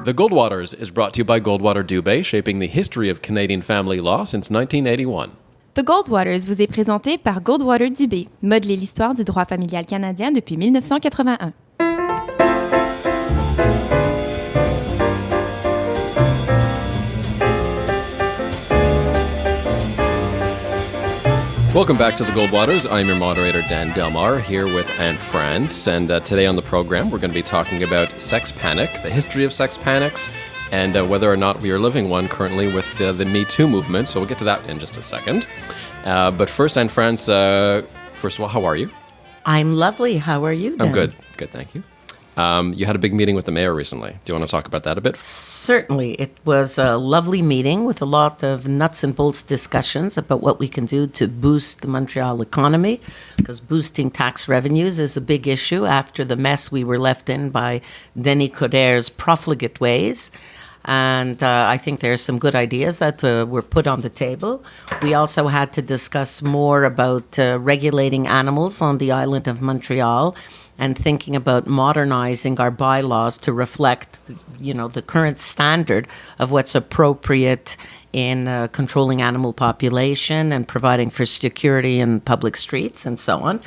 The Goldwaters is brought to you by Goldwater Dubé, shaping the history of Canadian family law since 1981. The Goldwaters vous est présenté par Goldwater Dubé, modeler l'histoire du droit familial canadien depuis 1981. Welcome back to the Goldwaters. I'm your moderator, Dan Delmar, here with Anne France. And today on the program, we're going to be talking about sex panic, the history of sex panics, and whether or not we are living one currently with the Me Too movement. So we'll get to that in just a second. But first, Anne France, first of all, how are you? I'm lovely. How are you, Dan? I'm good. Good, thank you. You had a big meeting with the mayor recently. Do you want to talk about that a bit? Certainly. It was a lovely meeting with a lot of nuts and bolts discussions about what we can do to boost the Montreal economy, because boosting tax revenues is a big issue after the mess we were left in by Denis Coderre's profligate ways. And I think there are some good ideas that were put on the table. We also had to discuss more about regulating animals on the island of Montreal and thinking about modernizing our bylaws to reflect, the current standard of what's appropriate in controlling animal population and providing for security in public streets and so on.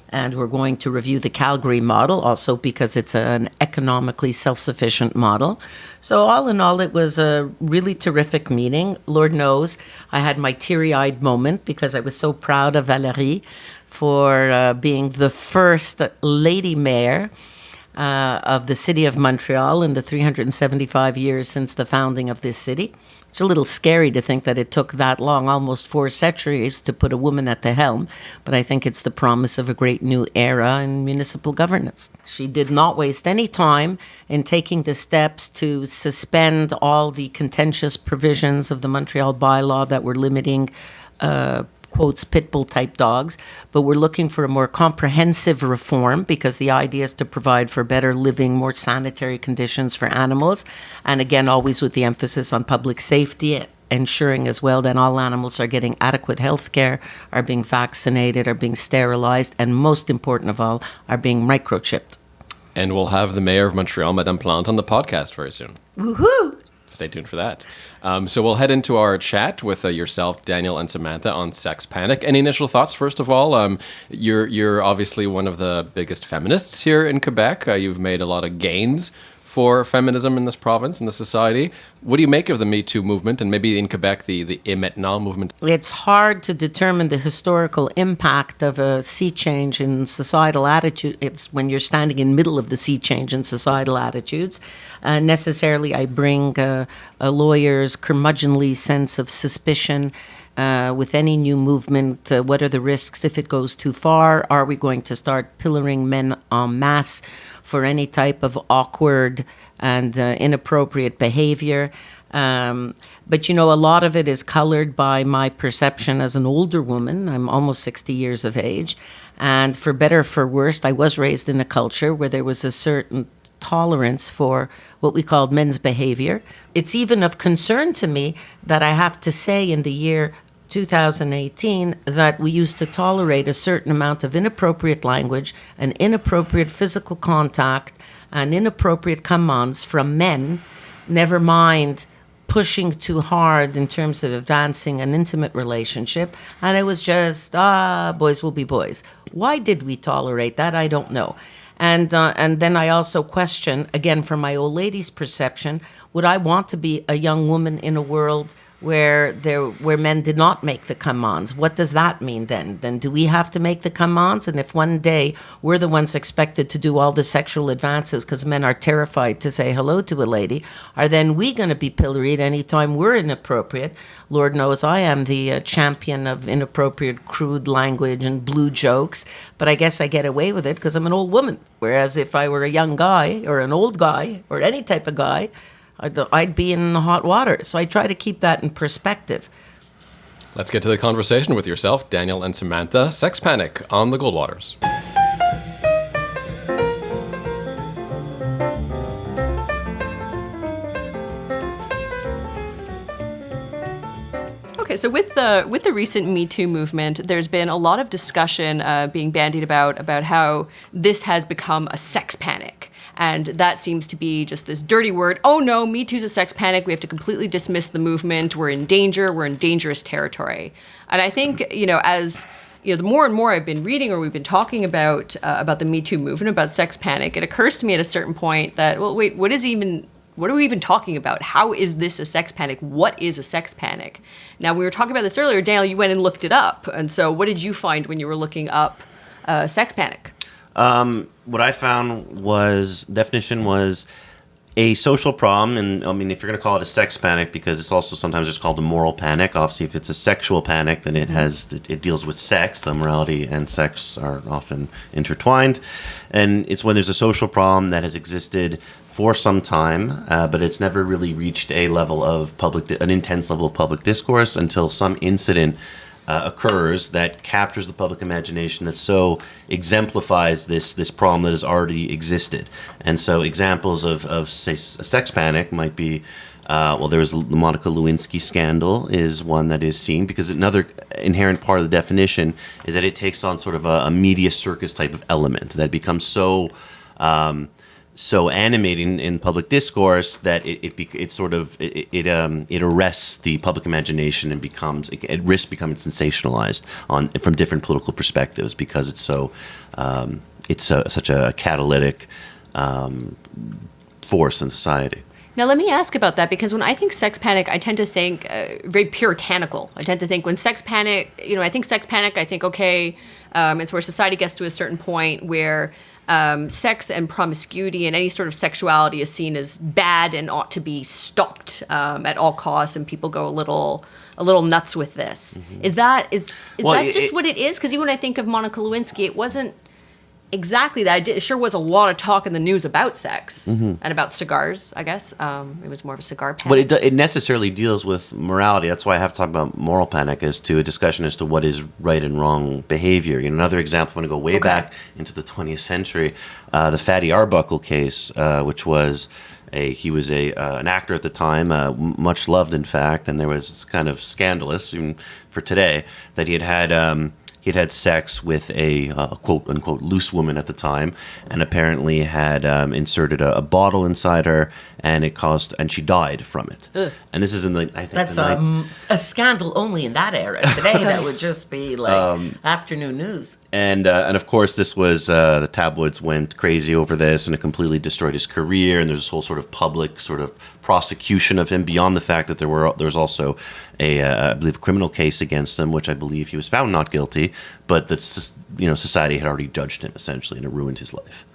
And we're going to review the Calgary model also because it's an economically self-sufficient model. So all in all, it was a really terrific meeting. Lord knows I had my teary-eyed moment because I was so proud of Valérie for being the first lady mayor of the city of Montreal in the 375 years since the founding of this city. It's a little scary to think that it took that long, almost 4 centuries, to put a woman at the helm, but I think it's the promise of a great new era in municipal governance. She did not waste any time in taking the steps to suspend all the contentious provisions of the Montreal bylaw that were limiting quotes, pit bull type dogs, but we're looking for a more comprehensive reform because the idea is to provide for better living, more sanitary conditions for animals. And again, always with the emphasis on public safety, ensuring as well that all animals are getting adequate health care, are being vaccinated, are being sterilized, and most important of all, are being microchipped. And we'll have the mayor of Montreal, Madame Plante, on the podcast very soon. Woohoo! Stay tuned for that. So we'll head into our chat with yourself, Daniel, and Samantha on sex panic. Any initial thoughts? First of all, you're obviously one of the biggest feminists here in Quebec. You've made a lot of gains for feminism in this province, in the society. What do you make of the Me Too movement and maybe in Quebec, the Et Maintenant movement? It's hard to determine the historical impact of a sea change in societal attitude. It's when you're standing in the middle of the sea change in societal attitudes. Necessarily, I bring a lawyer's curmudgeonly sense of suspicion with any new movement. What are the risks if it goes too far? Are we going to start pillaring men en masse for any type of awkward and inappropriate behavior? But, a lot of it is colored by my perception as an older woman. I'm almost 60 years of age. And for better or for worse, I was raised in a culture where there was a certain tolerance for what we called men's behavior. It's even of concern to me that I have to say in the year 2018 that we used to tolerate a certain amount of inappropriate language and inappropriate physical contact and inappropriate commands from men, never mind pushing too hard in terms of advancing an intimate relationship. And it was just, boys will be boys. Why did we tolerate that? I don't know. And then I also question, again, from my old lady's perception, would I want to be a young woman in a world where men did not make the commands? What does that mean then? Then do we have to make the commands? And if one day we're the ones expected to do all the sexual advances because men are terrified to say hello to a lady, are then we going to be pilloried anytime we're inappropriate? Lord knows I am the champion of inappropriate, crude language and blue jokes, but I guess I get away with it because I'm an old woman. Whereas if I were a young guy or an old guy or any type of guy, I'd be in the hot water. So I try to keep that in perspective. Let's get to the conversation with yourself, Daniel and Samantha. Sex Panic on the Goldwaters. Okay, so with the recent Me Too movement, there's been a lot of discussion being bandied about how this has become a sex panic. And that seems to be just this dirty word. Oh no, Me Too's a sex panic. We have to completely dismiss the movement. We're in danger. We're in dangerous territory. And I think, as the more and more I've been reading or we've been talking about the Me Too movement, about sex panic, it occurs to me at a certain point that, well, wait, what are we even talking about? How is this a sex panic? What is a sex panic? Now, we were talking about this earlier. Daniel, you went and looked it up. And so what did you find when you were looking up sex panic? What I found definition was a social problem, and I mean, if you're going to call it a sex panic, because it's also sometimes just called a moral panic. Obviously, if it's a sexual panic, then it deals with sex. The morality and sex are often intertwined, and it's when there's a social problem that has existed for some time, but it's never really reached an intense level of public discourse until some incident occurs that captures the public imagination, that so exemplifies this problem that has already existed. And so examples of say, a sex panic might be, there was the Monica Lewinsky scandal is one that is seen, because another inherent part of the definition is that it takes on sort of a media circus type of element that becomes so animating in public discourse that it arrests the public imagination and becomes at risk becoming sensationalized from different political perspectives, because it's such a catalytic force in society. Now, let me ask about that, because when I think sex panic, I tend to think very puritanical. I tend to think when sex panic, I think sex panic, I think, okay, it's where society gets to a certain point where sex and promiscuity and any sort of sexuality is seen as bad and ought to be stopped at all costs, and people go a little nuts with this. Mm-hmm. Is that just what it is? Because even when I think of Monica Lewinsky, it wasn't exactly that. It sure was a lot of talk in the news about sex and about cigars, I guess. It was more of a cigar panic. But it necessarily deals with morality. That's why I have to talk about moral panic as to a discussion as to what is right and wrong behavior. Another example, I want to go way back into the 20th century, the Fatty Arbuckle case, which was he was an actor at the time, much loved, in fact, and there was it's kind of scandalous, even for today, that he had sex with a quote-unquote loose woman at the time, and apparently had inserted a bottle inside her, and she died from it. Ugh. And this is in that's a scandal only in that era. Today, that would just be like afternoon news. And of course, this was the tabloids went crazy over this, and it completely destroyed his career. And there's this whole sort of public sort of prosecution of him, beyond the fact that there was also I believe a criminal case against him, which I believe he was found not guilty, but that society had already judged him essentially, and it ruined his life.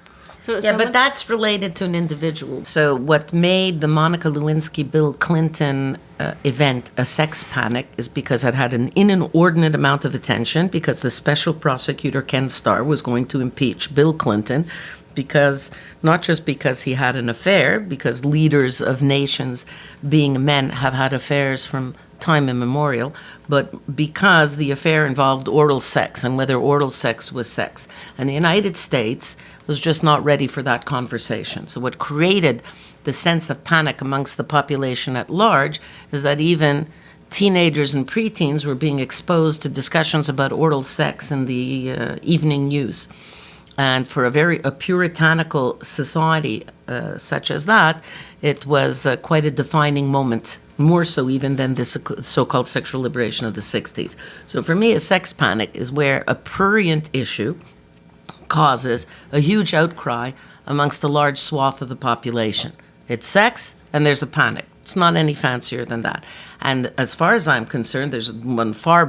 But that's related to an individual. So what made the Monica Lewinsky, Bill Clinton event a sex panic is because it had an inordinate amount of attention, because the special prosecutor, Ken Starr, was going to impeach Bill Clinton, because not just because he had an affair, because leaders of nations, being men, have had affairs from time immemorial, but because the affair involved oral sex, and whether oral sex was sex. And the United States was just not ready for that conversation. So what created the sense of panic amongst the population at large is that even teenagers and preteens were being exposed to discussions about oral sex in the evening news. And for a puritanical society such as that, it was quite a defining moment, more so even than the so-called sexual liberation of the 60s. So for me, a sex panic is where a prurient issue causes a huge outcry amongst a large swath of the population. It's sex, and there's a panic. It's not any fancier than that. And as far as I'm concerned, there's one far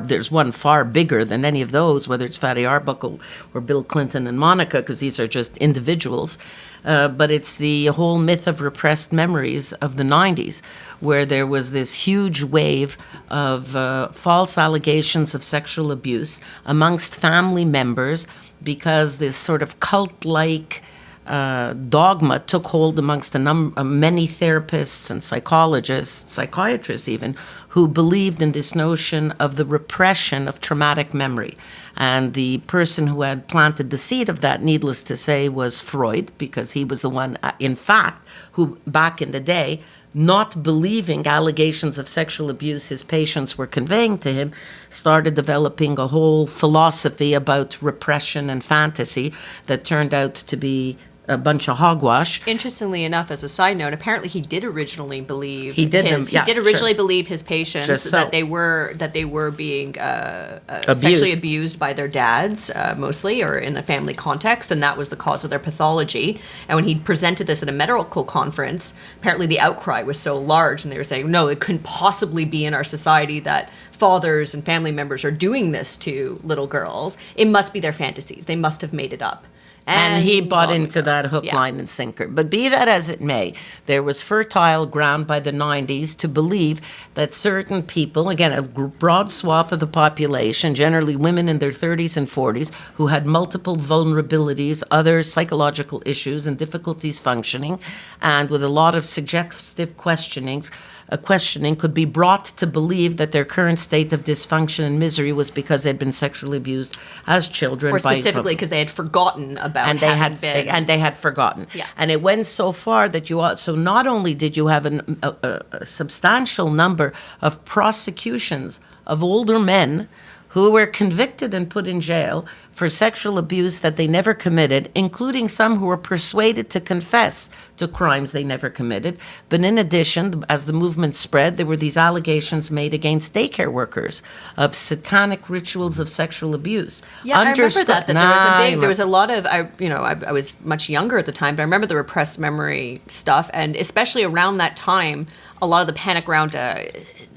bigger than any of those, whether it's Fatty Arbuckle or Bill Clinton and Monica, because these are just individuals. But it's the whole myth of repressed memories of the 90s, where there was this huge wave of false allegations of sexual abuse amongst family members, because this sort of cult-like dogma took hold amongst many therapists and psychologists, psychiatrists even, who believed in this notion of the repression of traumatic memory. And the person who had planted the seed of that, needless to say, was Freud, because he was the one, in fact, who back in the day, not believing allegations of sexual abuse his patients were conveying to him, started developing a whole philosophy about repression and fantasy that turned out to be a bunch of hogwash. Interestingly enough, as a side note, apparently he did originally believe He did originally believe his patients Just so. that they were being sexually abused by their dads, mostly, or in a family context, and that was the cause of their pathology. And when he presented this at a medical conference, apparently the outcry was so large, and they were saying, no, it couldn't possibly be in our society that fathers and family members are doing this to little girls. It must be their fantasies. They must have made it up. And he bought on we into go. that hook, Yeah. line, and sinker. But be that as it may, there was fertile ground by the 90s to believe that certain people, again, a broad swath of the population, generally women in their 30s and 40s, who had multiple vulnerabilities, other psychological issues, and difficulties functioning, and with a lot of suggestive questioning, could be brought to believe that their current state of dysfunction and misery was because they'd been sexually abused as children. Or specifically because they had forgotten about and they had forgotten. Yeah. And it went so far that so not only did you have a substantial number of prosecutions of older men who were convicted and put in jail for sexual abuse that they never committed, including some who were persuaded to confess to crimes they never committed. But in addition, as the movement spread, there were these allegations made against daycare workers of satanic rituals of sexual abuse. Yeah, I remember that there was a lot of, I was much younger at the time, but I remember the repressed memory stuff, and especially around that time, a lot of the panic around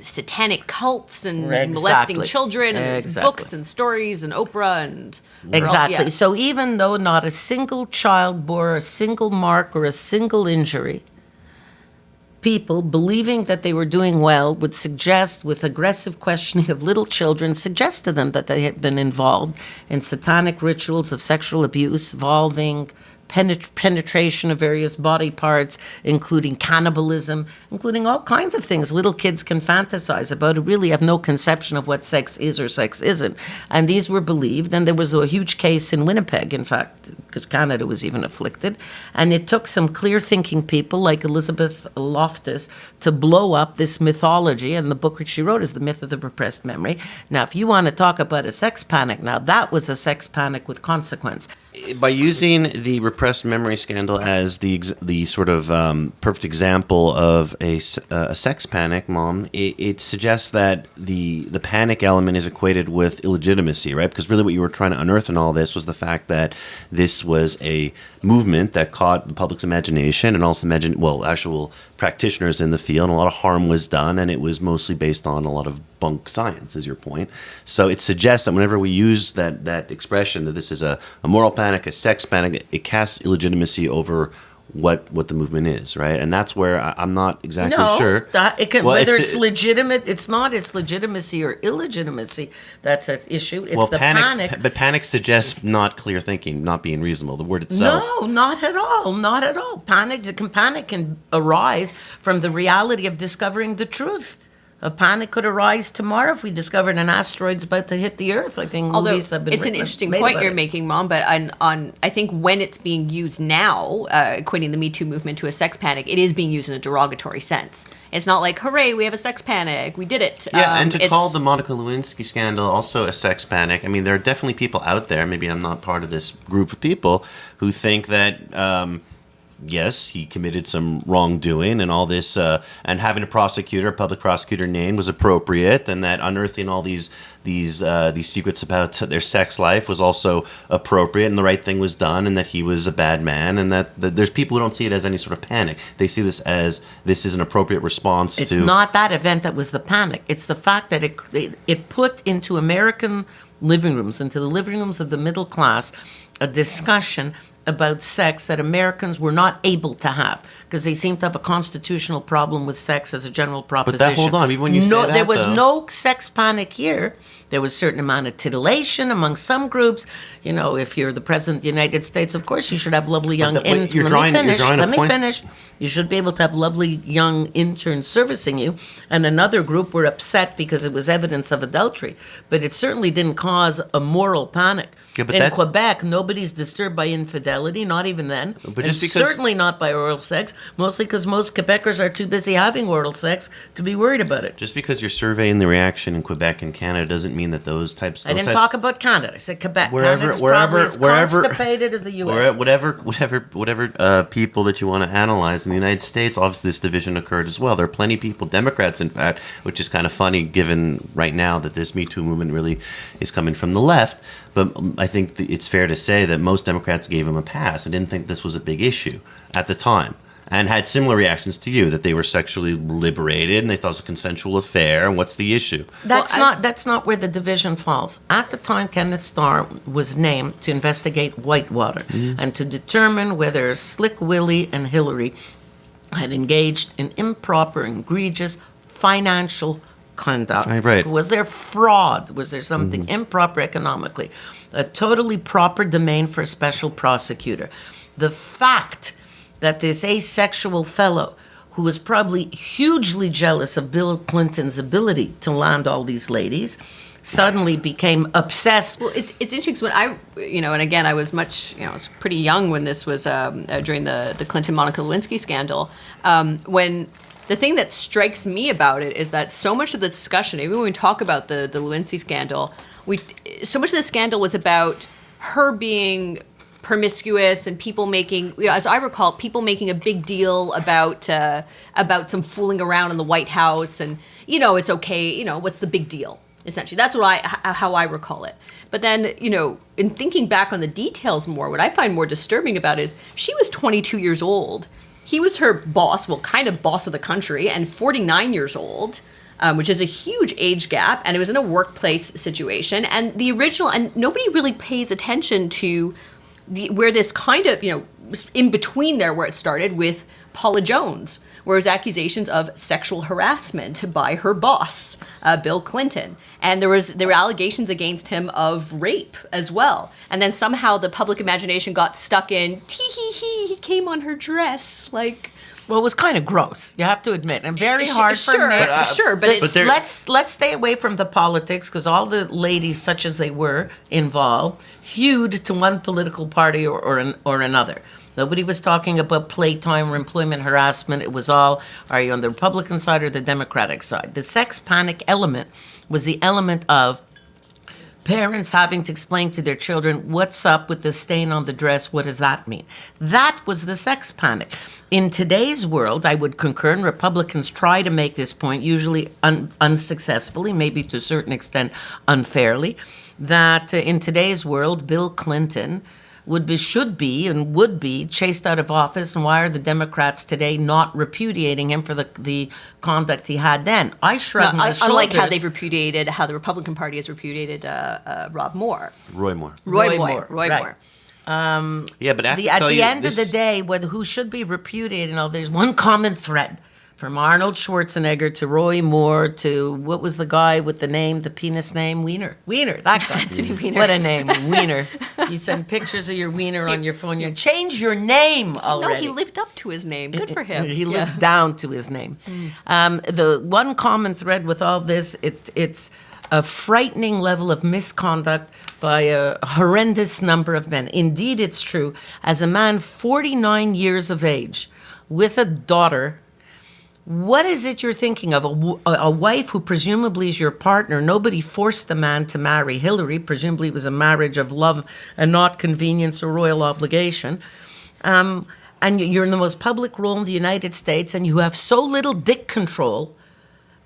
satanic cults and molesting children, and there's books and stories and Oprah and exactly. So even though not a single child bore a single mark or a single injury, people believing that they were doing well would suggest, with aggressive questioning of little children, suggest to them that they had been involved in satanic rituals of sexual abuse involving penetration of various body parts, including cannibalism, including all kinds of things little kids can fantasize about, who really have no conception of what sex is or sex isn't. And these were believed, and there was a huge case in Winnipeg, in fact, because Canada was even afflicted, and it took some clear-thinking people like Elizabeth Loftus to blow up this mythology, and the book that she wrote is The Myth of the Repressed Memory. Now, if you want to talk about a sex panic, now that was a sex panic with consequence. By using the repressed memory scandal as the sort of perfect example of a sex panic, Mom, it suggests that the panic element is equated with illegitimacy, right? Because really what you were trying to unearth in all this was the fact that this was a movement that caught the public's imagination and also actual practitioners in the field, and a lot of harm was done, and it was mostly based on a lot of bunk science, is your point. So it suggests that whenever we use that expression, that this is a moral panic, a sex panic, it casts illegitimacy over what the movement is, right? And that's where I'm not exactly sure. Whether it's legitimate, it's not its legitimacy or illegitimacy that's at issue. It's panic. But panic suggests not clear thinking, not being reasonable. The word itself. No, not at all. Not at all. Panic can arise from the reality of discovering the truth. A panic could arise tomorrow if we discovered an asteroid's about to hit the Earth. I think movies have been it's an interesting point you're making, Mom, but on I think when it's being used now, equating the Me Too movement to a sex panic, it is being used in a derogatory sense. It's not like, hooray, we have a sex panic, we did it. Yeah, and to call the Monica Lewinsky scandal also a sex panic, I mean, there are definitely people out there, maybe I'm not part of this group of people, who think that... yes, he committed some wrongdoing and all this, and having a public prosecutor named was appropriate, and that unearthing all these secrets about their sex life was also appropriate, and the right thing was done, and that he was a bad man, and that there's people who don't see it as any sort of panic. They see this as this is an appropriate response It's not that event that was the panic. It's the fact that it put into American living rooms, into the living rooms of the middle class, a discussion about sex that Americans were not able to have because they seem to have a constitutional problem with sex as a general proposition. But hold on, even when you say that, there was no sex panic here. There was a certain amount of titillation among some groups. You know, if you're the president of the United States, of course you should have lovely young interns. Let me finish. You should be able to have lovely young interns servicing you. And another group were upset because it was evidence of adultery. But it certainly didn't cause a moral panic. Yeah, in Quebec, nobody's disturbed by infidelity, not even then. But and certainly not by oral sex, mostly because most Quebecers are too busy having oral sex to be worried about it. Just because you're surveying the reaction in Quebec and Canada doesn't mean mean that those types. I didn't types, talk about Canada. I said Quebec. Wherever, Canada's wherever, probably as wherever, constipated as the U.S. whatever people that you want to analyze in the United States, obviously this division occurred as well. There are plenty of people, Democrats in fact, which is kind of funny given right now that this Me Too movement really is coming from the left. But I think it's fair to say that most Democrats gave him a pass and didn't think this was a big issue at the time. And had similar reactions to you, that they were sexually liberated and they thought it was a consensual affair. And what's the issue? That's not where the division falls. At the time, Kenneth Starr was named to investigate Whitewater and to determine whether Slick Willie and Hillary had engaged in improper, egregious financial conduct. Right. Was there fraud? Was there something improper economically? A totally proper domain for a special prosecutor. The fact that this asexual fellow, who was probably hugely jealous of Bill Clinton's ability to land all these ladies, suddenly became obsessed. Well, it's interesting 'cause when and again, I was I was pretty young when this was during the Clinton-Monica Lewinsky scandal. When the thing that strikes me about it is that so much of the discussion, even when we talk about the Lewinsky scandal, so much of the scandal was about her being promiscuous and people making, as I recall, people making a big deal about some fooling around in the White House and, it's okay, what's the big deal? Essentially, that's how I recall it. But then, in thinking back on the details more, what I find more disturbing about it is she was 22 years old. He was her boss, kind of boss of the country, and 49 years old. Which is a huge age gap, and it was in a workplace situation. And nobody really pays attention to where this kind of, in between there where it started with Paula Jones, where it was accusations of sexual harassment by her boss, Bill Clinton. And there were allegations against him of rape as well. And then somehow the public imagination got stuck in, he came on her dress, like... Well, it was kind of gross, you have to admit, and very hard for men. But let's stay away from the politics, because all the ladies, such as they were involved, hewed to one political party or another. Nobody was talking about playtime or employment harassment. It was all, are you on the Republican side or the Democratic side? The sex panic element was the element of parents having to explain to their children, what's up with the stain on the dress? What does that mean? That was the sex panic. In today's world, I would concur, and Republicans try to make this point, usually unsuccessfully, maybe to a certain extent unfairly, that in today's world, Bill Clinton should be chased out of office, and why are the Democrats today not repudiating him for the conduct he had then? I shrug my shoulders. Unlike how the Republican Party has repudiated Roy Moore. Roy Moore. But at the end of the day, who should be repudiated, there's one common thread. From Arnold Schwarzenegger to Roy Moore to, what was the guy with the penis name? Wiener, that guy. Anthony Weiner. What a name, Wiener. You send pictures of your wiener on your phone. You change your name already. No, he lived up to his name. Good for him. He lived down to his name. The one common thread with all this, it's a frightening level of misconduct by a horrendous number of men. Indeed, it's true. As a man 49 years of age with a daughter, what is it you're thinking of? A wife who presumably is your partner. Nobody forced the man to marry Hillary. Presumably it was a marriage of love and not convenience or royal obligation. And you're in the most public role in the United States, and you have so little dick control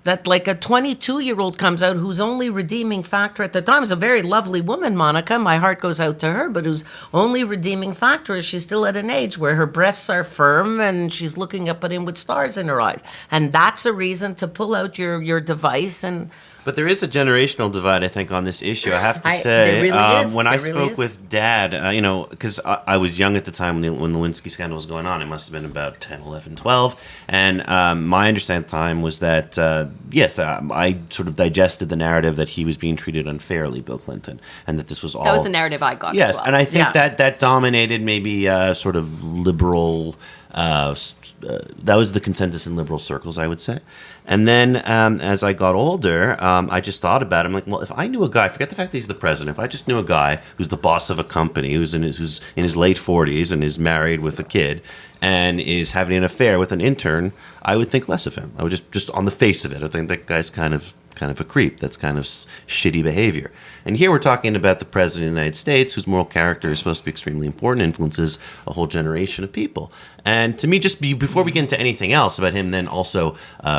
that like a 22-year-old comes out whose only redeeming factor at the time is a very lovely woman, Monica. My heart goes out to her, but whose only redeeming factor is she's still at an age where her breasts are firm and she's looking up at him with stars in her eyes. And that's a reason to pull out your device and... But there is a generational divide, I think, on this issue. I have to say, there really is. When I There really spoke is. with Dad, because I was young at the time when the Lewinsky scandal was going on. It must have been about 10, 11, 12. And my understanding at the time was that, I sort of digested the narrative that he was being treated unfairly, Bill Clinton, and that this was all... That was the narrative I got Yes, as well. and I think Yeah. that dominated maybe sort of liberal... that was the consensus in liberal circles, I would say. And then as I got older, I just thought about it. I'm like, well, if I knew a guy, forget the fact that he's the president, if I just knew a guy who's the boss of a company, who's in his late 40s and is married with a kid and is having an affair with an intern, I would think less of him. I would just on the face of it, I think that guy's kind of kind of a creep. That's kind of shitty behavior. And here we're talking about the president of the United States, whose moral character is supposed to be extremely important, influences a whole generation of people. And to me, before we get into anything else about him, then also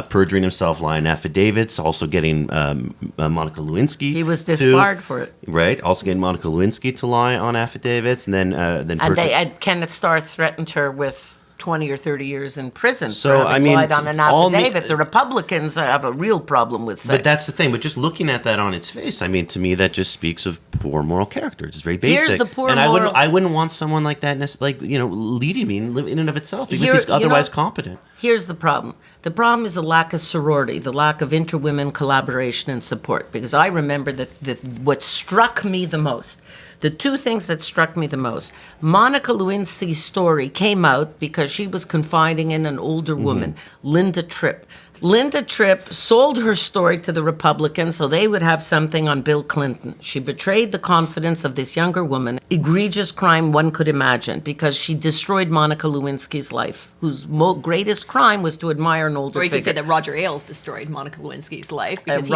perjuring himself, lying affidavits, also getting Monica Lewinsky. He was disbarred for it. Right. Also getting Monica Lewinsky to lie on affidavits, and then And Kenneth Starr threatened her with 20 or 30 years in prison So, for I having mean, lied on an all affidavit. The Republicans have a real problem with sex. But that's the thing. But just looking at that on its face, I mean, to me, that just speaks of poor moral character. It's very basic. Here's the poor and moral- I wouldn't want someone like that, leading me in and of itself, even if he's otherwise competent. Here's the problem. The problem is the lack of sorority, the lack of inter-women collaboration and support. Because I remember that what struck me the most, the two things that struck me the most, Monica Lewinsky's story came out because she was confiding in an older woman, Linda Tripp. Linda Tripp sold her story to the Republicans so they would have something on Bill Clinton. She betrayed the confidence of this younger woman. Egregious crime one could imagine, because she destroyed Monica Lewinsky's life, whose greatest crime was to admire an older Or you figure. could say that Roger Ailes destroyed Monica Lewinsky's life because he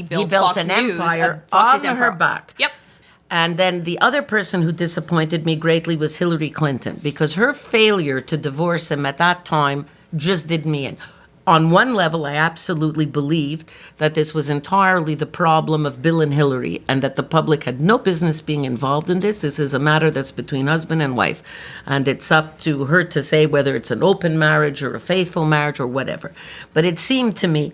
built Fox an empire Fox on News her back. Yep. And then the other person who disappointed me greatly was Hillary Clinton, because her failure to divorce him at that time just did me in. On one level, I absolutely believed that this was entirely the problem of Bill and Hillary, and that the public had no business being involved in this. This is a matter that's between husband and wife, and it's up to her to say whether it's an open marriage or a faithful marriage or whatever. But it seemed to me,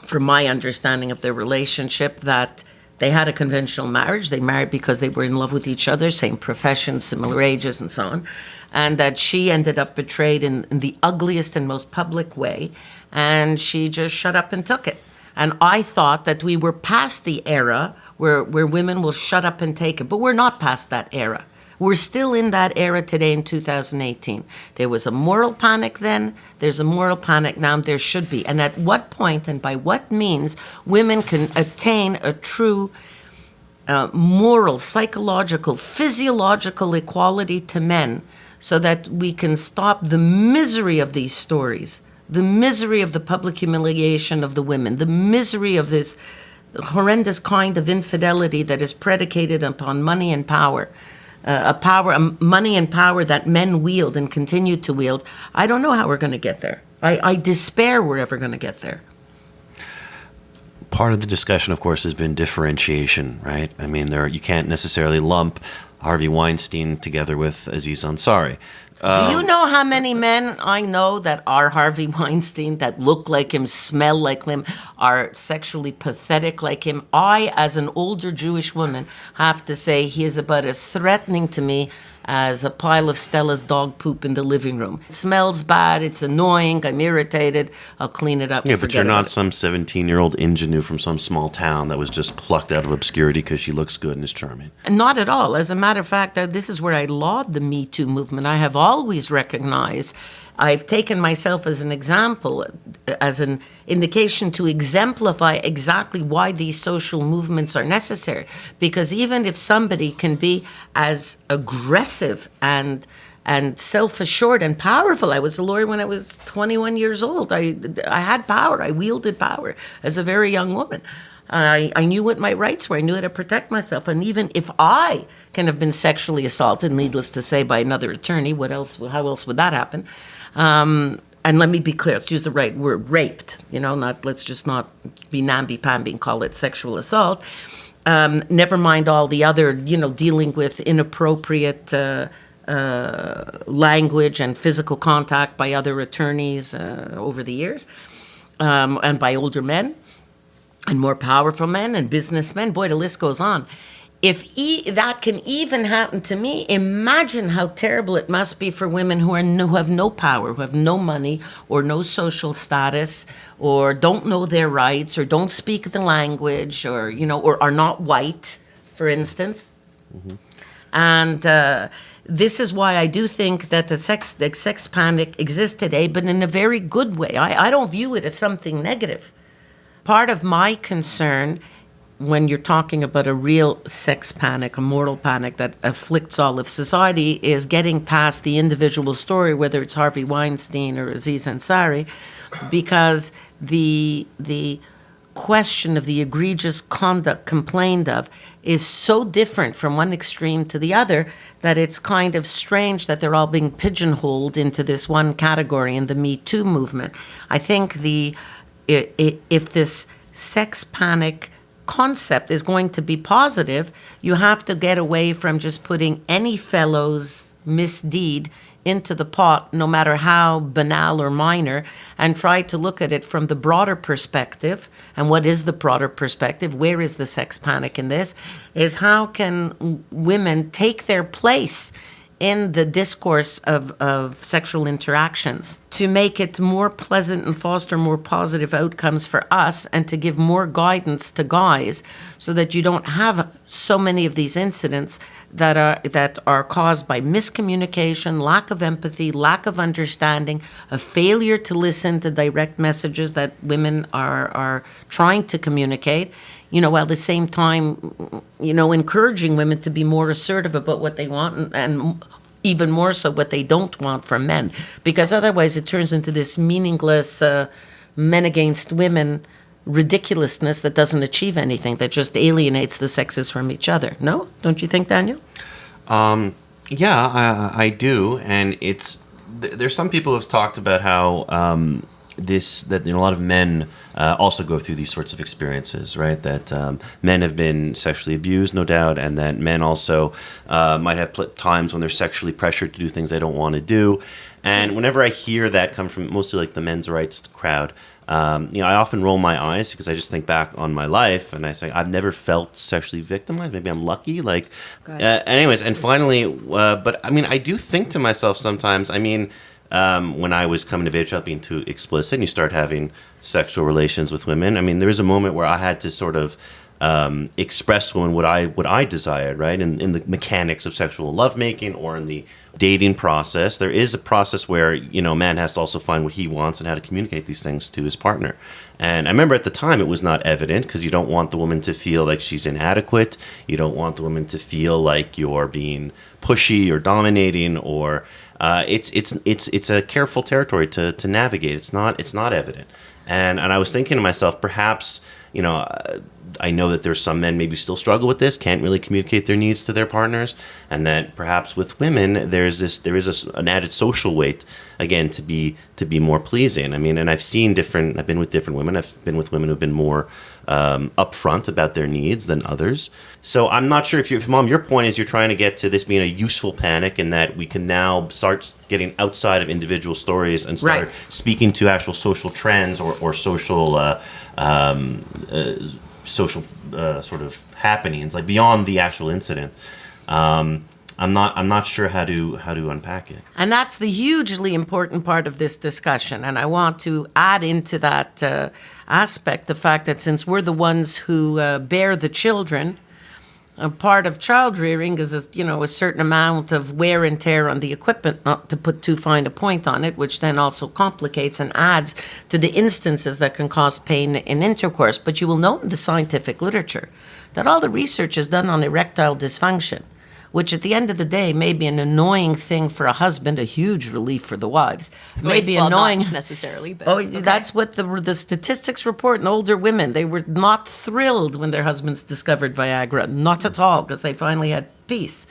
from my understanding of their relationship, that they had a conventional marriage. They married because they were in love with each other, same profession, similar ages, and so on. And that she ended up betrayed in the ugliest and most public way, and she just shut up and took it. And I thought that we were past the era where women will shut up and take it, but we're not past that era. We're still in that era today in 2018. There was a moral panic then, there's a moral panic now, there should be. And at what point and by what means women can attain a true moral, psychological, physiological equality to men, so that we can stop the misery of these stories, the misery of the public humiliation of the women, the misery of this horrendous kind of infidelity that is predicated upon money and power. Money and power that men wield and continue to wield. I don't know how we're going to get there. I despair we're ever going to get there. Part of the discussion, of course, has been differentiation, right? I mean, you can't necessarily lump Harvey Weinstein together with Aziz Ansari. Do you know how many men I know that are Harvey Weinstein, that look like him, smell like him, are sexually pathetic like him? I, as an older Jewish woman, have to say he is about as threatening to me as a pile of Stella's dog poop in the living room. It smells bad, it's annoying, I'm irritated, I'll clean it up. Yeah, but you're not some 17-year-old ingenue from some small town that was just plucked out of obscurity because she looks good and is charming. Not at all. As a matter of fact, this is where I laud the Me Too movement. I have always recognized, I've taken myself as an example, as an indication to exemplify exactly why these social movements are necessary. Because even if somebody can be as aggressive and self-assured and powerful. I was a lawyer when I was 21 years old. I had power. I wielded power as a very young woman. I knew what my rights were. I knew how to protect myself. And even if I can have been sexually assaulted, needless to say, by another attorney, how else would that happen? And let me be clear, let's use the right word, raped. Let's just not be namby-pamby and call it sexual assault. Never mind all the other, dealing with inappropriate language and physical contact by other attorneys over the years, and by older men and more powerful men and businessmen. Boy, the list goes on. If that can even happen to me, imagine how terrible it must be for women who have no power, who have no money or no social status, or don't know their rights, or don't speak the language, or or are not white, for instance. Mm-hmm. And this is why I do think that the sex panic exists today, but in a very good way. I don't view it as something negative. Part of my concern when you're talking about a real sex panic, a moral panic that afflicts all of society, is getting past the individual story, whether it's Harvey Weinstein or Aziz Ansari, because the question of the egregious conduct complained of is so different from one extreme to the other that it's kind of strange that they're all being pigeonholed into this one category in the Me Too movement. I think if this sex panic concept is going to be positive, you have to get away from just putting any fellow's misdeed into the pot, no matter how banal or minor, and try to look at it from the broader perspective. And what is the broader perspective? Where is the sex panic in this? Is how can women take their place in the discourse of sexual interactions to make it more pleasant and foster more positive outcomes for us, and to give more guidance to guys so that you don't have so many of these incidents that are caused by miscommunication, lack of empathy, lack of understanding, a failure to listen to direct messages that women are trying to communicate, while at the same time, encouraging women to be more assertive about what they want and even more so what they don't want from men. Because otherwise it turns into this meaningless men against women ridiculousness that doesn't achieve anything, that just alienates the sexes from each other. No? Don't you think, Daniel? Yeah, I do. And there's some people who have talked about how a lot of men also go through these sorts of experiences, right? That men have been sexually abused, no doubt, and that men also might have times when they're sexually pressured to do things they don't want to do. And whenever I hear that come from mostly like the men's rights crowd, I often roll my eyes because I just think back on my life and I say, I've never felt sexually victimized. Maybe I'm lucky. Anyways, and finally, but I mean, I do think to myself sometimes, when I was coming of age without being too explicit, and you start having sexual relations with women, there was a moment where I had to sort of express to women what I desired, right? In the mechanics of sexual lovemaking or in the dating process, there is a process where, a man has to also find what he wants and how to communicate these things to his partner. And I remember at the time it was not evident because you don't want the woman to feel like she's inadequate. You don't want the woman to feel like you're being pushy or dominating or... It's a careful territory to navigate. It's not evident, and I was thinking to myself, perhaps I know that there's some men maybe still struggle with this, can't really communicate their needs to their partners, and that perhaps with women there is an added social weight again to be more pleasing. And I've been with different women. I've been with women who've been more upfront about their needs than others. So I'm not sure if Mom, your point is you're trying to get to this being a useful panic and that we can now start getting outside of individual stories and start speaking to actual social trends or social sort of happenings, like beyond the actual incident. I'm not sure how to unpack it. And that's the hugely important part of this discussion. And I want to add into that aspect the fact that since we're the ones who bear the children, a part of child rearing is a certain amount of wear and tear on the equipment, not to put too fine a point on it, which then also complicates and adds to the instances that can cause pain in intercourse. But you will note in the scientific literature that all the research is done on erectile dysfunction, which at the end of the day may be an annoying thing for a husband, a huge relief for the wives. Maybe annoying. Not necessarily, but okay. That's what the statistics report in older women. They were not thrilled when their husbands discovered Viagra. Not at all, because they finally had peace.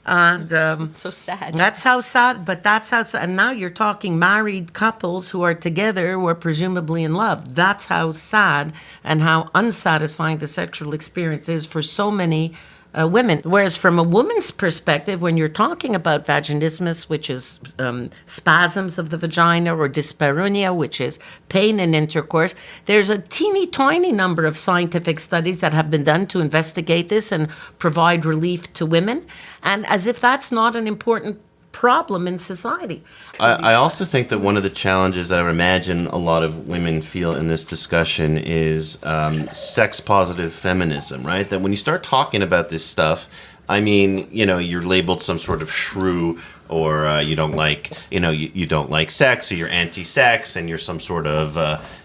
And so sad. That's how sad, but that's how sad. And now you're talking married couples who are together, who are presumably in love. That's how sad and how unsatisfying the sexual experience is for so many women. Whereas from a woman's perspective, when you're talking about vaginismus, which is spasms of the vagina, or dyspareunia, which is pain in intercourse, there's a teeny tiny number of scientific studies that have been done to investigate this and provide relief to women. And as if that's not an important problem in society. I also think that one of the challenges that I would imagine a lot of women feel in this discussion is sex-positive feminism, right? That when you start talking about this stuff, you're labeled some sort of shrew you don't like, you don't like sex, or you're anti-sex, and you're some sort of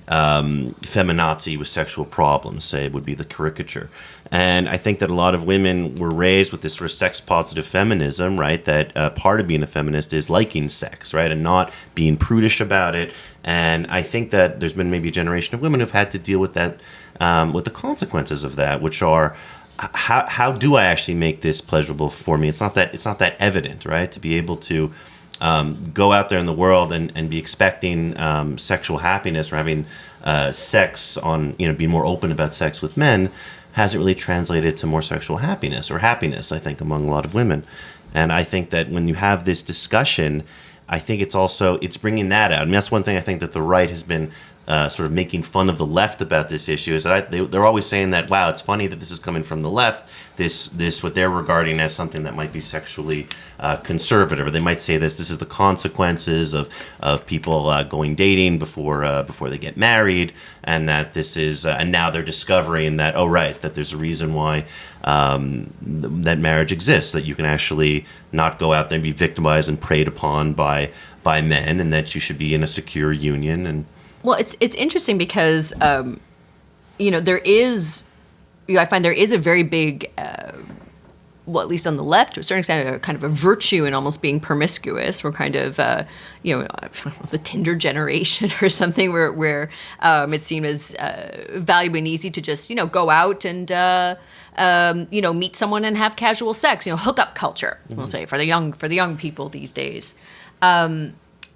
feminazi with sexual problems, say, would be the caricature. And I think that a lot of women were raised with this sort of sex-positive feminism, right? That part of being a feminist is liking sex, right? And not being prudish about it. And I think that there's been maybe a generation of women who've had to deal with that, with the consequences of that, which are, how do I actually make this pleasurable for me? It's not that evident, right? To be able to go out there in the world and be expecting sexual happiness or having sex on, be more open about sex with men hasn't really translated to more sexual happiness or happiness, I think, among a lot of women. And I think that when you have this discussion, I think it's bringing that out. I mean, that's one thing I think that the right has been sort of making fun of the left about this issue, is that they're always saying that, wow, it's funny that this is coming from the left, this what they're regarding as something that might be sexually conservative, or they might say this is the consequences of people going dating before they get married, and that this is and now they're discovering that, oh right, that there's a reason why that marriage exists, that you can actually not go out there and be victimized and preyed upon by men, and that you should be in a secure union. And well, it's interesting because there is, I find there is a very big, well, at least on the left, to a certain extent, a kind of a virtue in almost being promiscuous. We're kind of, I don't know, the Tinder generation or something, where it's seen as valuable and easy to just, go out and, meet someone and have casual sex. Hookup culture, we'll say, for the young people these days.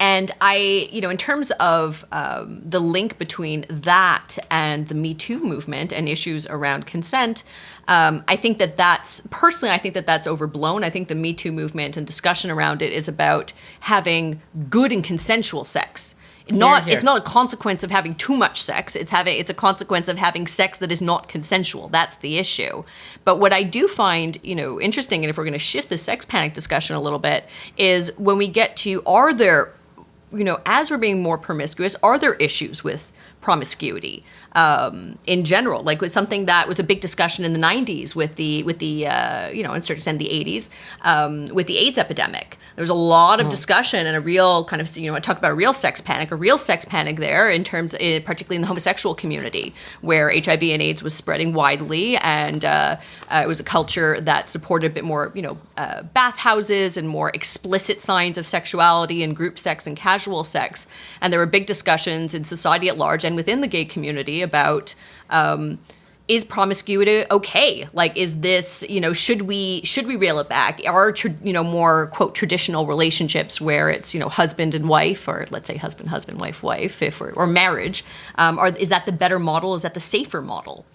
And I, in terms of the link between that and the Me Too movement and issues around consent, I think that's overblown. I think the Me Too movement and discussion around it is about having good and consensual sex. It's not a consequence of having too much sex. It's a consequence of having sex that is not consensual. That's the issue. But what I do find, interesting, and if we're going to shift the sex panic discussion a little bit, is when we get to, are there, as we're being more promiscuous, are there issues with promiscuity in general? Like, with something that was a big discussion in the 90s with the in a certain extent the 80s, with the AIDS epidemic. There was a lot of discussion and a real kind of, talk about a real sex panic there in terms, particularly in the homosexual community, where HIV and AIDS was spreading widely, and it was a culture that supported a bit more, bathhouses and more explicit signs of sexuality and group sex and casual sex. And there were big discussions in society at large and within the gay community about, is promiscuity okay? Like, is this, should we reel it back? Are, more, quote, traditional relationships where it's, husband and wife, or let's say husband, wife, or marriage, is that the better model? Is that the safer model?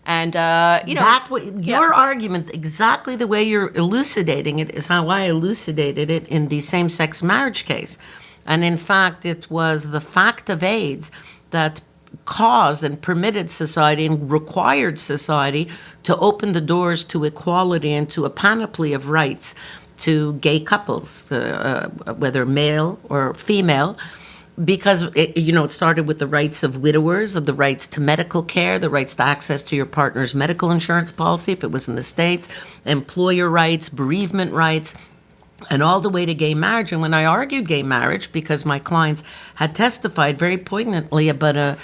And, your argument, exactly the way you're elucidating it, is how I elucidated it in the same-sex marriage case. And in fact, it was the fact of AIDS that caused and permitted society and required society to open the doors to equality and to a panoply of rights to gay couples, whether male or female, because it started with the rights of widowers, of the rights to medical care, the rights to access to your partner's medical insurance policy if it was in the States, employer rights, bereavement rights, and all the way to gay marriage. And when I argued gay marriage, because my clients had testified very poignantly about a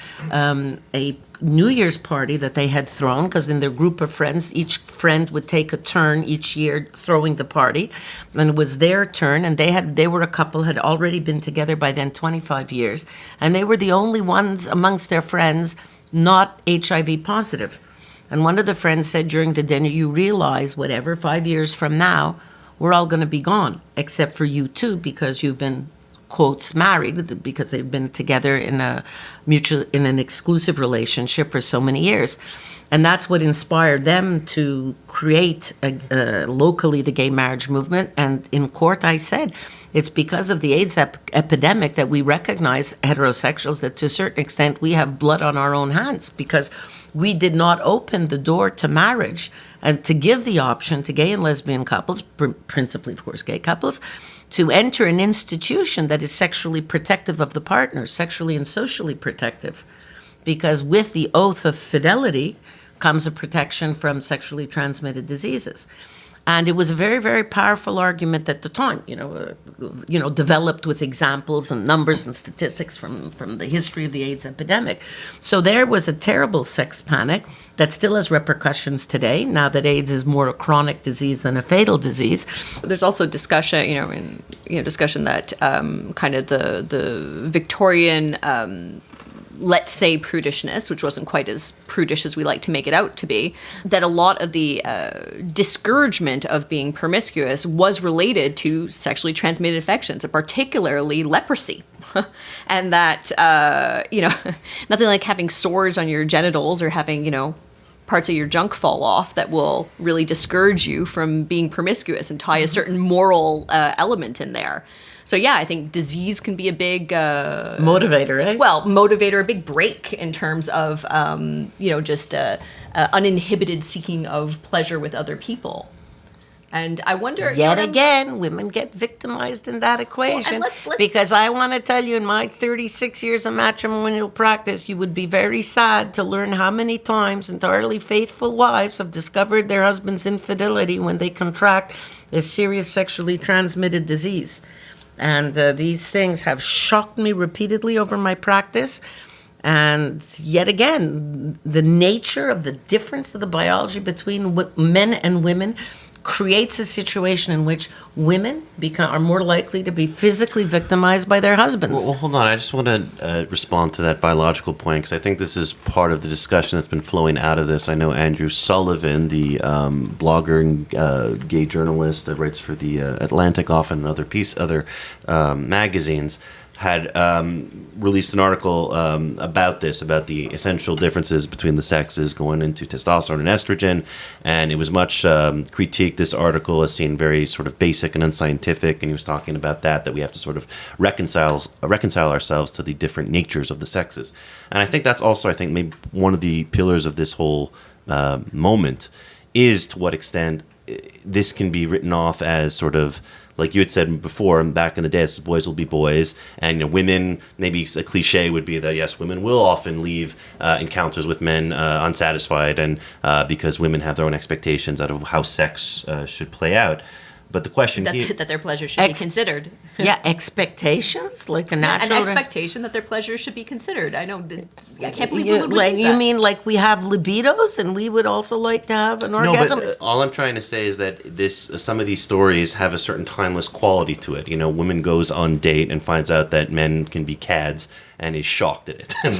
New Year's party that they had thrown, because in their group of friends, each friend would take a turn each year throwing the party, and it was their turn, and they were a couple, had already been together by then 25 years, and they were the only ones amongst their friends not HIV positive. And one of the friends said during the dinner, you realize, 5 years from now, we're all going to be gone, except for you two, because you've been, quotes, married, because they've been together in an exclusive relationship for so many years. And that's what inspired them to create locally the gay marriage movement. And in court, I said, it's because of the AIDS epidemic that we recognize heterosexuals, that to a certain extent we have blood on our own hands, because we did not open the door to marriage and to give the option to gay and lesbian couples, principally, of course, gay couples, to enter an institution that is sexually protective of the partner, sexually and socially protective. Because with the oath of fidelity comes a protection from sexually transmitted diseases. And it was a very, very powerful argument at the time, developed with examples and numbers and statistics from the history of the AIDS epidemic. So there was a terrible sex panic that still has repercussions today, now that AIDS is more a chronic disease than a fatal disease. There's also discussion, discussion that kind of the Victorian let's say prudishness, which wasn't quite as prudish as we like to make it out to be, that a lot of the discouragement of being promiscuous was related to sexually transmitted infections, and particularly leprosy. And that, nothing like having sores on your genitals or having, parts of your junk fall off that will really discourage you from being promiscuous and tie a certain moral element in there. So yeah, I think disease can be a big motivator, eh? Well, motivator, a big break in terms of just uninhibited seeking of pleasure with other people. And I wonder yet again, women get victimized in that equation. Well, let's because I want to tell you, in my 36 years of matrimonial practice, you would be very sad to learn how many times entirely faithful wives have discovered their husband's infidelity when they contract a serious sexually transmitted disease. And these things have shocked me repeatedly over my practice. And yet again, the nature of the difference of the biology between men and women creates a situation in which women are more likely to be physically victimized by their husbands. Well, hold on. I just want to respond to that biological point, because I think this is part of the discussion that's been flowing out of this. I know Andrew Sullivan, the blogger and gay journalist that writes for the Atlantic often and other magazines, had released an article about the essential differences between the sexes going into testosterone and estrogen, and it was much critiqued, this article, as seen very sort of basic and unscientific, and he was talking about that we have to sort of reconcile ourselves to the different natures of the sexes. And I think that's also, maybe one of the pillars of this whole moment is to what extent this can be written off as sort of, like you had said before, back in the day, boys will be boys, and women, maybe a cliche would be that, yes, women will often leave encounters with men unsatisfied, and because women have their own expectations out of how sex should play out. But the question that their pleasure should be considered. Yeah, expectations, like a natural... An expectation that their pleasure should be considered. I know. I can't believe women would believe you that. mean like we have libidos and we would also like to have an orgasm? No, but all I'm trying to say is that some of these stories have a certain timeless quality to it. Woman goes on date and finds out that men can be cads and is shocked at it and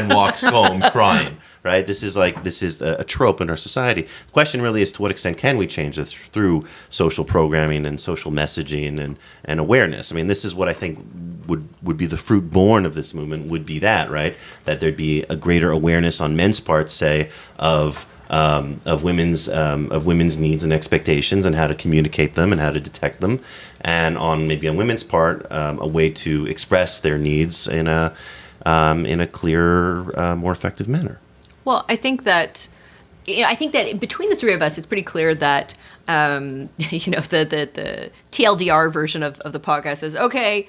walks home crying. Right? This is a trope in our society. The question really is, to what extent can we change this through social programming and social messaging and awareness? This is what I think would be the fruit born of this movement, would be that, right? That there'd be a greater awareness on men's parts, say, of women's needs and expectations and how to communicate them and how to detect them, and on women's part, a way to express their needs in a clearer, more effective manner. Well, I think that between the three of us, it's pretty clear that the TLDR version of the podcast is okay.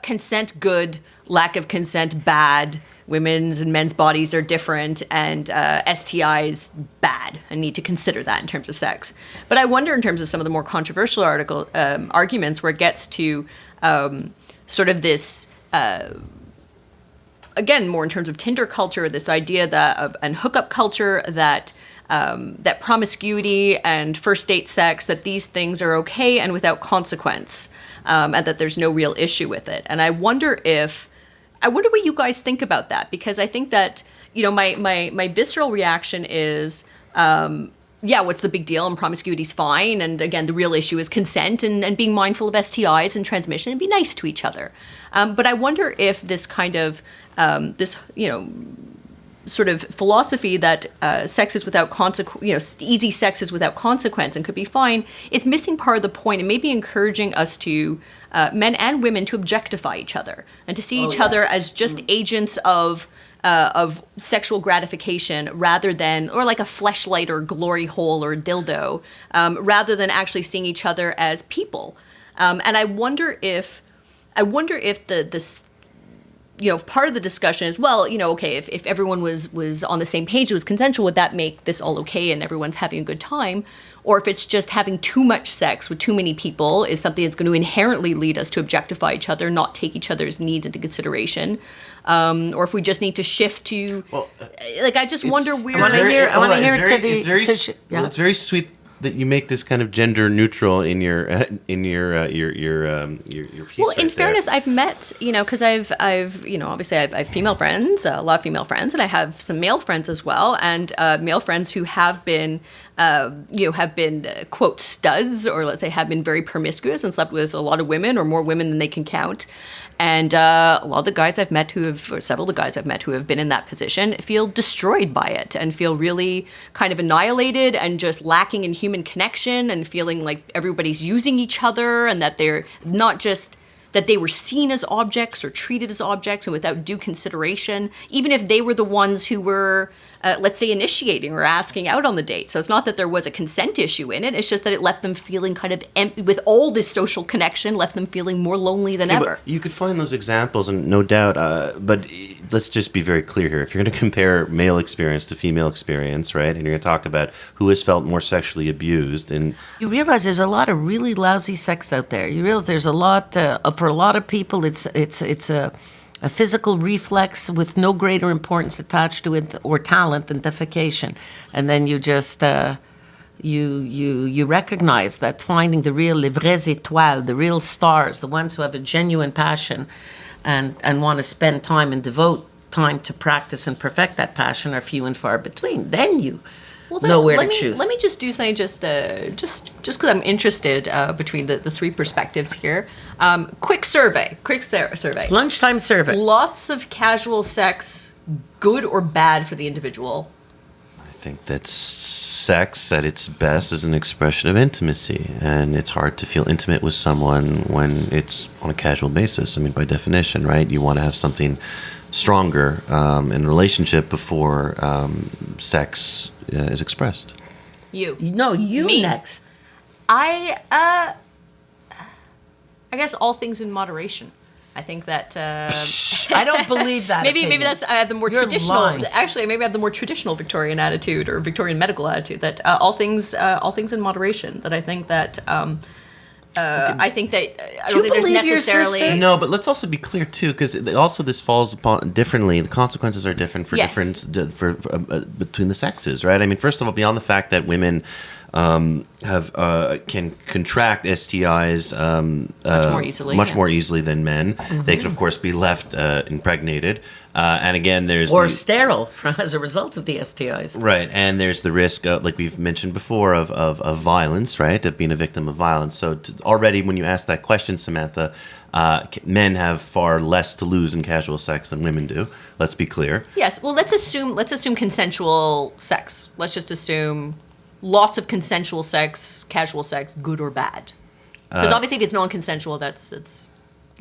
Consent good, lack of consent bad. Women's and men's bodies are different, and STIs bad, and need to consider that in terms of sex. But I wonder, in terms of some of the more controversial arguments, where it gets to sort of this. Again, more in terms of Tinder culture, this idea and hookup culture, that promiscuity and first date sex, that these things are okay and without consequence, and that there's no real issue with it. And I wonder what you guys think about that, because I think that my visceral reaction is, what's the big deal? And promiscuity's fine. And again, the real issue is consent and being mindful of STIs and transmission and be nice to each other. But I wonder if this kind of sort of philosophy that sex is without consequence, easy sex is without consequence and could be fine, is missing part of the point, and maybe encouraging us to men and women to objectify each other and to see each other as just agents of sexual gratification, rather than, or like a fleshlight or glory hole or dildo, rather than actually seeing each other as people. And I wonder if part of the discussion is, well, okay, if everyone was on the same page, it was consensual, would that make this all okay and everyone's having a good time? Or if it's just having too much sex with too many people is something that's going to inherently lead us to objectify each other, not take each other's needs into consideration. Or if we just need to shift to, I just wonder where. I want to hear. I want to hear it to the. It's very sweet that you make this kind of gender neutral in your piece. Well, in right fairness, there. I've met, because I've obviously I've female friends, a lot of female friends, and I have some male friends as well, and male friends who have been, quote, studs, or let's say have been very promiscuous and slept with a lot of women or more women than they can count. And a lot of the guys I've met several of the guys I've met who have been in that position feel destroyed by it and feel really kind of annihilated and just lacking in human connection and feeling like everybody's using each other and that they're not just that they were seen as objects or treated as objects and without due consideration, even if they were the ones who were, let's say, initiating or asking out on the date. So it's not that there was a consent issue in it. It's just that it left them feeling kind of empty, with all this social connection, left them feeling more lonely than ever. You could find those examples, and no doubt, but let's just be very clear here. If you're going to compare male experience to female experience, right, and you're going to talk about who has felt more sexually abused, and You realize there's a lot of really lousy sex out there. You realize there's a lot for a lot of people. It's a physical reflex with no greater importance attached to it or talent than defecation, and then you just you recognize that finding the real les vraies étoiles, the real stars, the ones who have a genuine passion, and want to spend time and devote time to practice and perfect that passion are few and far between. Then you know where to choose. Let me just do something just because I'm interested between the three perspectives here. Quick survey. Lunchtime survey. Lots of casual sex, good or bad for the individual? I think that sex at its best is an expression of intimacy, and it's hard to feel intimate with someone when it's on a casual basis. I mean, by definition, right? You want to have something stronger in a relationship before sex is expressed. You. No, you Me. next. I guess all things in moderation. I think that I don't believe that. maybe opinion. that's I have the more You're traditional. lying. Actually, maybe I have the more traditional Victorian attitude or Victorian medical attitude that all things in moderation. That I think that I don't think there's believe your necessarily. sister? No, but let's also be clear too, because also this falls upon differently. The consequences are different for Yes. between the sexes, right? I mean, first of all, beyond the fact that women can contract STIs much more easily than men. They could, of course, be left impregnated, and again, there's or sterile as a result of the STIs. right, and there's the risk, like we've mentioned before, of violence, right, of being a victim of violence. So already, when you ask that question, Samantha, men have far less to lose in casual sex than women do. Let's be clear. Yes. Well, let's assume consensual sex. Let's just assume lots of consensual sex, casual sex, good or bad. Because obviously, if it's non-consensual, that's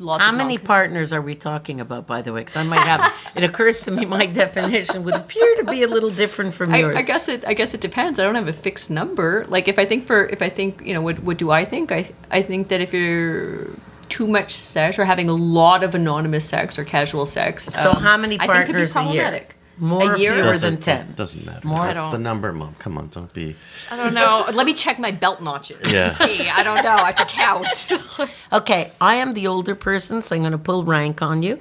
lots. How of many partners are we talking about, by the way? Because I might have. It occurs to me my definition would appear to be a little different from yours. I guess it depends. I don't have a fixed number. Like if I think what do I think? I think that if you're too much sex or having a lot of anonymous sex or casual sex. So how many I think could be partners a year? problematic. More or year? fewer than 10? Doesn't matter. More? I don't- The number, Mom. Come on, don't be. I don't know. Let me check my belt notches. Yeah. See, I don't know. I have to count. Okay, I am the older person, so I'm going to pull rank on you,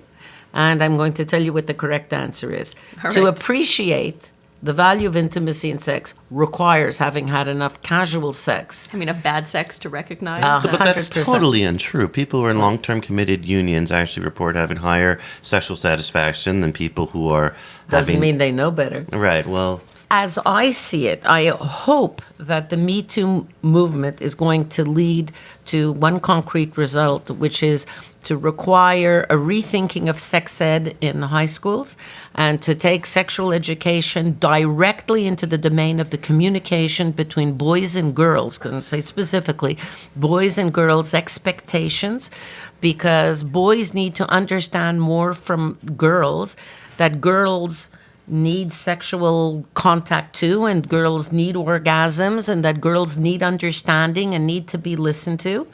and I'm going to tell you what the correct answer is. All To right. appreciate the value of intimacy in sex requires having had enough casual sex. I mean, a bad sex to recognize. But that's 100%. totally untrue. People who are in long-term committed unions actually report having higher sexual satisfaction than people who are Doesn't having. mean they know better. Right. Well, As I see it, I hope that the Me Too movement is going to lead to one concrete result, which is to require a rethinking of sex ed in high schools and to take sexual education directly into the domain of the communication between boys and girls, because I'm say specifically boys and girls' expectations, because boys need to understand more from girls that girls need sexual contact too, and girls need orgasms, and that girls need understanding and need to be listened to.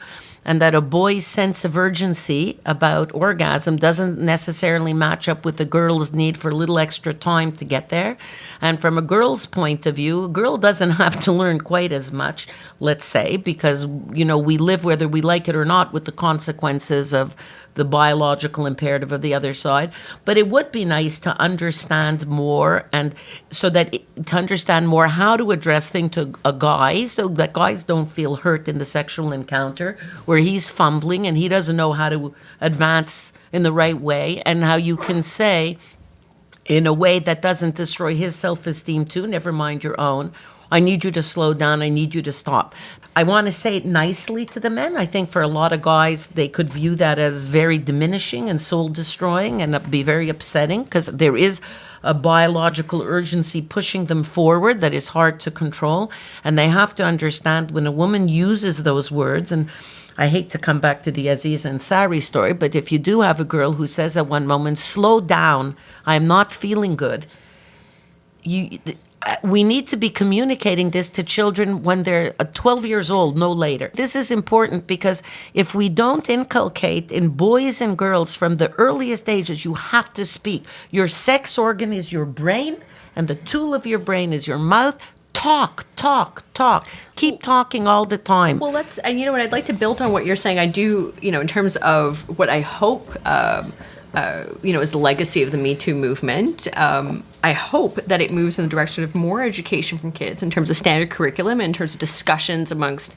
and that a boy's sense of urgency about orgasm doesn't necessarily match up with the girl's need for a little extra time to get there. And from a girl's point of view, a girl doesn't have to learn quite as much, let's say, because, we live, whether we like it or not, with the consequences of the biological imperative of the other side. But it would be nice to understand more, and to understand more how to address things to a guy, so that guys don't feel hurt in the sexual encounter where he's fumbling and he doesn't know how to advance in the right way, and how you can say, in a way that doesn't destroy his self-esteem too, never mind your own, I need you to slow down, I need you to stop. I want to say it nicely to the men. I think for a lot of guys, they could view that as very diminishing and soul-destroying and be very upsetting, because there is a biological urgency pushing them forward that is hard to control. And they have to understand when a woman uses those words, and I hate to come back to the Aziz Ansari story, but if you do have a girl who says at one moment, slow down, I'm not feeling good, we need to be communicating this to children when they're 12 years old, no later. This is important because if we don't inculcate in boys and girls from the earliest ages, you have to speak. Your sex organ is your brain, and the tool of your brain is your mouth. Talk. Keep talking all the time. Well, and you know what, I'd like to build on what you're saying. I do, in terms of what I hope, is the legacy of the Me Too movement. I hope that it moves in the direction of more education from kids in terms of standard curriculum, in terms of discussions amongst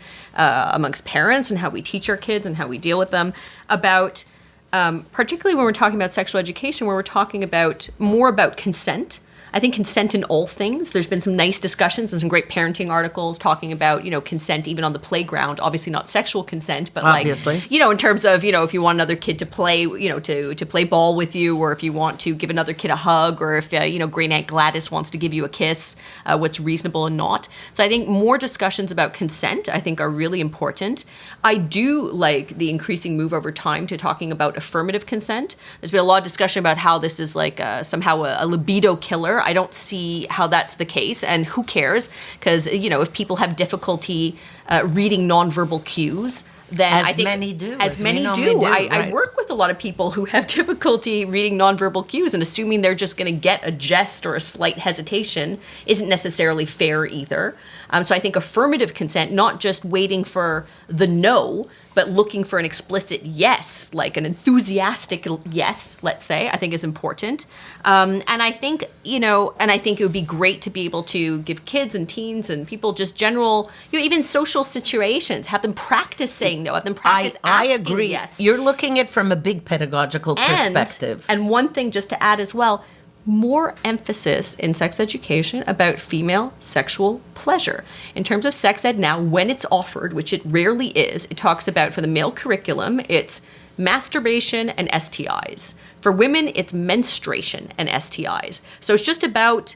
parents and how we teach our kids and how we deal with them about, particularly when we're talking about sexual education, where we're talking about more about consent. I think consent in all things. There's been some nice discussions and some great parenting articles talking about, consent even on the playground. Obviously not sexual consent, but obviously, in terms of, if you want another kid to play, to play ball with you, or if you want to give another kid a hug, or if, Great Aunt Gladys wants to give you a kiss, what's reasonable and not. So I think more discussions about consent, I think, are really important. I do like the increasing move over time to talking about affirmative consent. There's been a lot of discussion about how this is like somehow a libido killer. I don't see how that's the case, and who cares? Because, if people have difficulty reading nonverbal cues, then as I think many do. I work with a lot of people who have difficulty reading nonverbal cues, and assuming they're just going to get a jest or a slight hesitation isn't necessarily fair either. So I think affirmative consent, not just waiting for the no, but looking for an explicit yes, like an enthusiastic yes, let's say, I think is important. And I think, it would be great to be able to give kids and teens and people just general, even social situations, have them practice saying no, have them practice asking I agree. yes. You're looking at it from a big pedagogical perspective. And one thing just to add as well, more emphasis in sex education about female sexual pleasure. In terms of sex ed now, when it's offered, which it rarely is, it talks about, for the male curriculum, it's masturbation and STIs. For women, it's menstruation and STIs. So it's just about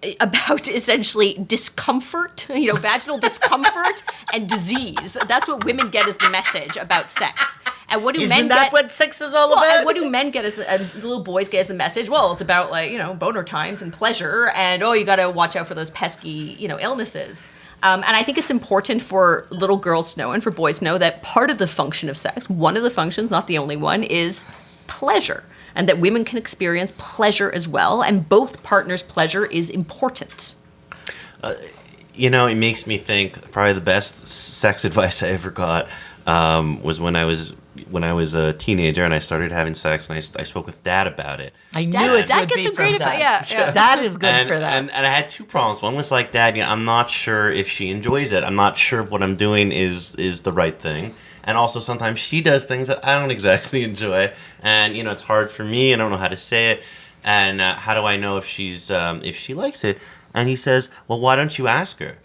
essentially discomfort, vaginal discomfort and disease. That's what women get as the message about sex. And what do men get? Isn't that what sex is all about? And what do men get little boys get as the message? Well, it's about boner times and pleasure, and you got to watch out for those pesky, illnesses. And I think it's important for little girls to know and for boys to know that part of the function of sex, one of the functions, not the only one, is pleasure. And that women can experience pleasure as well, and both partners' pleasure is important. It makes me think probably the best sex advice I ever got was when I was a teenager and I started having sex, and I spoke with Dad about it. I knew it Dad would gets be some from great advice. Yeah. Dad is good for that. And I had two problems. One was like, Dad, I'm not sure if she enjoys it. I'm not sure if what I'm doing is the right thing. And also sometimes she does things that I don't exactly enjoy, and it's hard for me. I don't know how to say it, and how do I know if she likes it? And he says, well, why don't you ask her?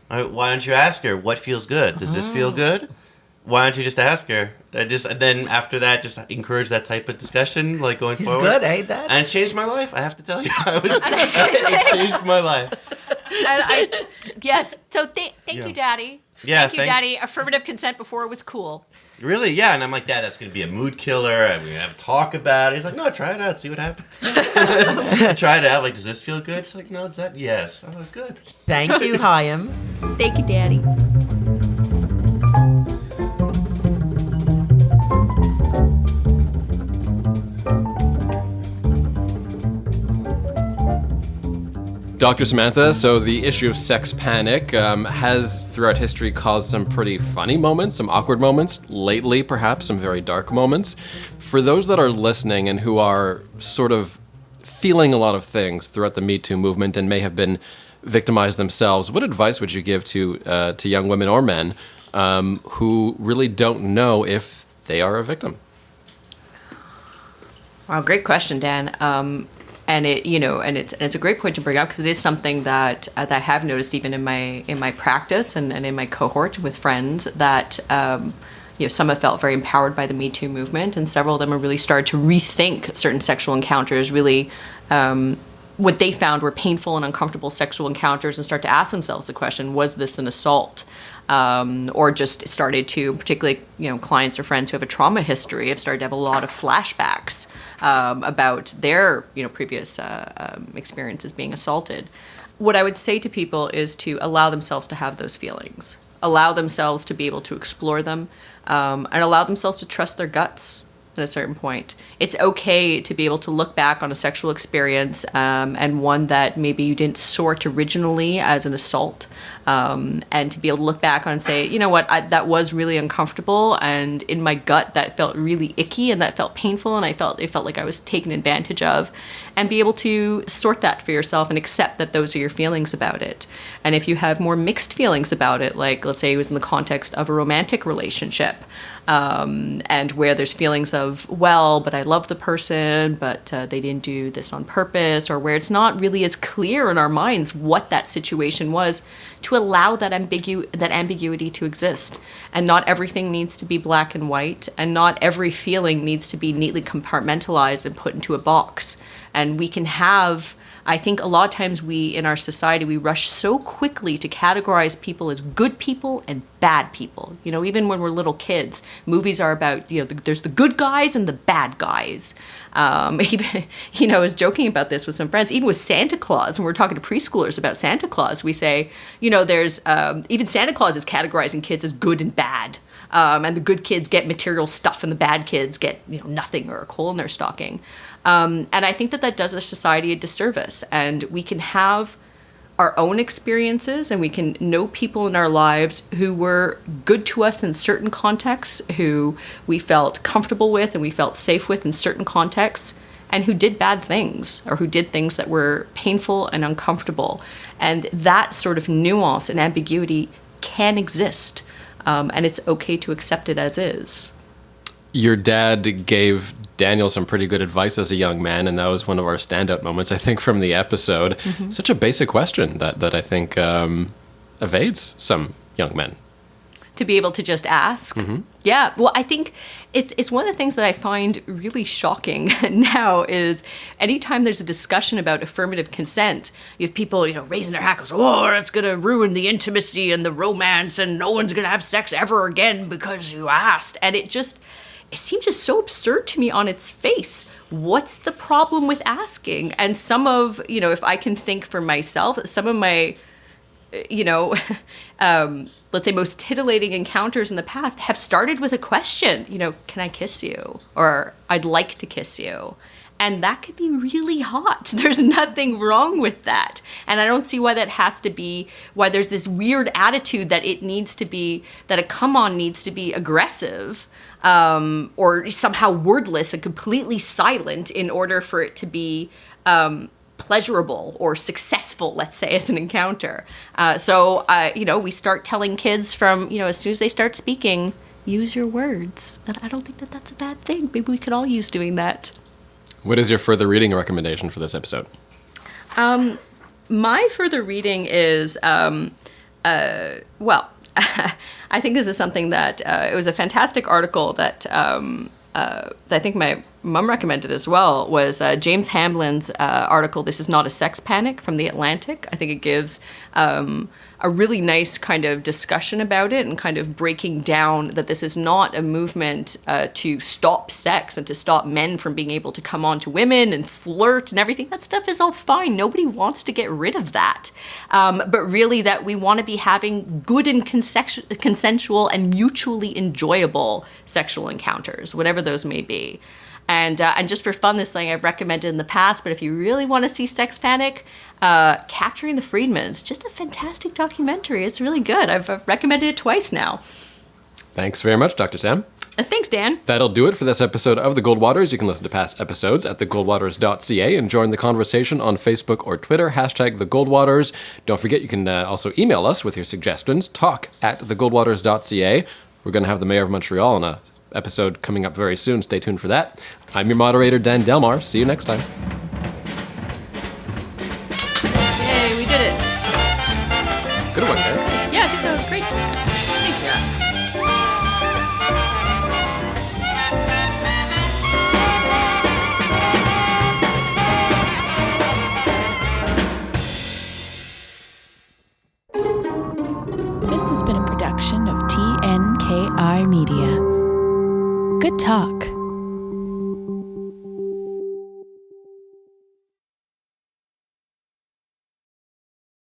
Why don't you ask her what feels good? Does this feel good? Why don't you just ask her? And then after that, just encourage that type of discussion, like going forward. He's good, eh, Dad? And it changed my life. I have to tell you, it changed my life. Yes. So thank you, Daddy. Yeah, thank you, thanks. Daddy. Affirmative consent before it was cool. Really? Yeah. And I'm like, Dad, that's going to be a mood killer. I'm going to have a talk about it. He's like, no, try it out. See what happens. I tried it out. Like, does this feel good? She's like, no, it's that. Yes. Oh, good. Thank you, Chaim. Thank you, Daddy. Dr. Samantha, so the issue of sex panic has throughout history caused some pretty funny moments, some awkward moments, lately perhaps some very dark moments. For those that are listening and who are sort of feeling a lot of things throughout the Me Too movement and may have been victimized themselves, what advice would you give to young women or men who really don't know if they are a victim? Wow, great question, Dan. And it's a great point to bring up because it is something that I have noticed even in my practice and in my cohort with friends that some have felt very empowered by the Me Too movement, and several of them have really started to rethink certain sexual encounters, really what they found were painful and uncomfortable sexual encounters, and start to ask themselves the question: was this an assault? Or just started to, particularly, clients or friends who have a trauma history have started to have a lot of flashbacks about their, previous experiences being assaulted. What I would say to people is to allow themselves to have those feelings, allow themselves to be able to explore them, and allow themselves to trust their guts at a certain point. It's okay to be able to look back on a sexual experience and one that maybe you didn't sort originally as an assault, and to be able to look back on and say, you know what, that was really uncomfortable, and in my gut that felt really icky and that felt painful, and it felt like I was taken advantage of, and be able to sort that for yourself and accept that those are your feelings about it. And if you have more mixed feelings about it, like let's say it was in the context of a romantic relationship, and where there's feelings of, well, but I love the person, but they didn't do this on purpose, or where it's not really as clear in our minds what that situation was, to allow that ambiguity to exist. And not everything needs to be black and white, and not every feeling needs to be neatly compartmentalized and put into a box. And we can have, I think a lot of times in our society, we rush so quickly to categorize people as good people and bad people. Even when we're little kids, movies are about, there's the good guys and the bad guys. Even, I was joking about this with some friends, even with Santa Claus, when we're talking to preschoolers about Santa Claus, we say, there's, even Santa Claus is categorizing kids as good and bad. And the good kids get material stuff and the bad kids get, nothing or a hole in their stocking. And I think that does our society a disservice. And we can have our own experiences, and we can know people in our lives who were good to us in certain contexts, who we felt comfortable with and we felt safe with in certain contexts, and who did bad things, or who did things that were painful and uncomfortable. And that sort of nuance and ambiguity can exist, and it's okay to accept it as is. Your dad gave Daniel some pretty good advice as a young man, and that was one of our standout moments, I think, from the episode. Mm-hmm. Such a basic question that I think evades some young men. To be able to just ask. Mm-hmm. Yeah, well, I think it's one of the things that I find really shocking now is anytime there's a discussion about affirmative consent, you have people, raising their hackles, oh, it's going to ruin the intimacy and the romance, and no one's going to have sex ever again because you asked. And it seems just so absurd to me on its face. What's the problem with asking? And some of, if I can think for myself, some of my, let's say most titillating encounters in the past have started with a question, can I kiss you? Or I'd like to kiss you. And that could be really hot. There's nothing wrong with that. And I don't see why that has to be, why there's this weird attitude that it needs to be, that a come-on needs to be aggressive, or somehow wordless and completely silent in order for it to be pleasurable or successful, let's say, as an encounter. So we start telling kids from, as soon as they start speaking, use your words. And I don't think that that's a bad thing. Maybe we could all use doing that. What is your further reading recommendation for this episode? My further reading is, I think this is something that, it was a fantastic article that I think my mom recommended as well, was James Hamlin's article, This Is Not a Sex Panic, from The Atlantic. I think it gives a really nice kind of discussion about it, and kind of breaking down that this is not a movement to stop sex and to stop men from being able to come on to women and flirt and everything. That stuff is all fine. Nobody wants to get rid of that. But really that we want to be having good and consensual and mutually enjoyable sexual encounters, whatever those may be. And just for fun, this thing I've recommended in the past, but if you really want to see sex panic, Capturing the Freedmans. Just a fantastic documentary. It's really good. I've recommended it twice now. Thanks very much, Dr. Sam. Thanks, Dan. That'll do it for this episode of The Goldwaters. You can listen to past episodes at thegoldwaters.ca and join the conversation on Facebook or Twitter, #TheGoldwaters. Don't forget, you can also email us with your suggestions, talk@thegoldwaters.ca. We're going to have the Mayor of Montreal on a episode coming up very soon. Stay tuned for that. I'm your moderator, Dan Delmar. See you next time. Yay, we did it. Good one, guys. Yeah, I think that was great. Thanks, Sarah. This has been a production of TNKI Media. Good talk.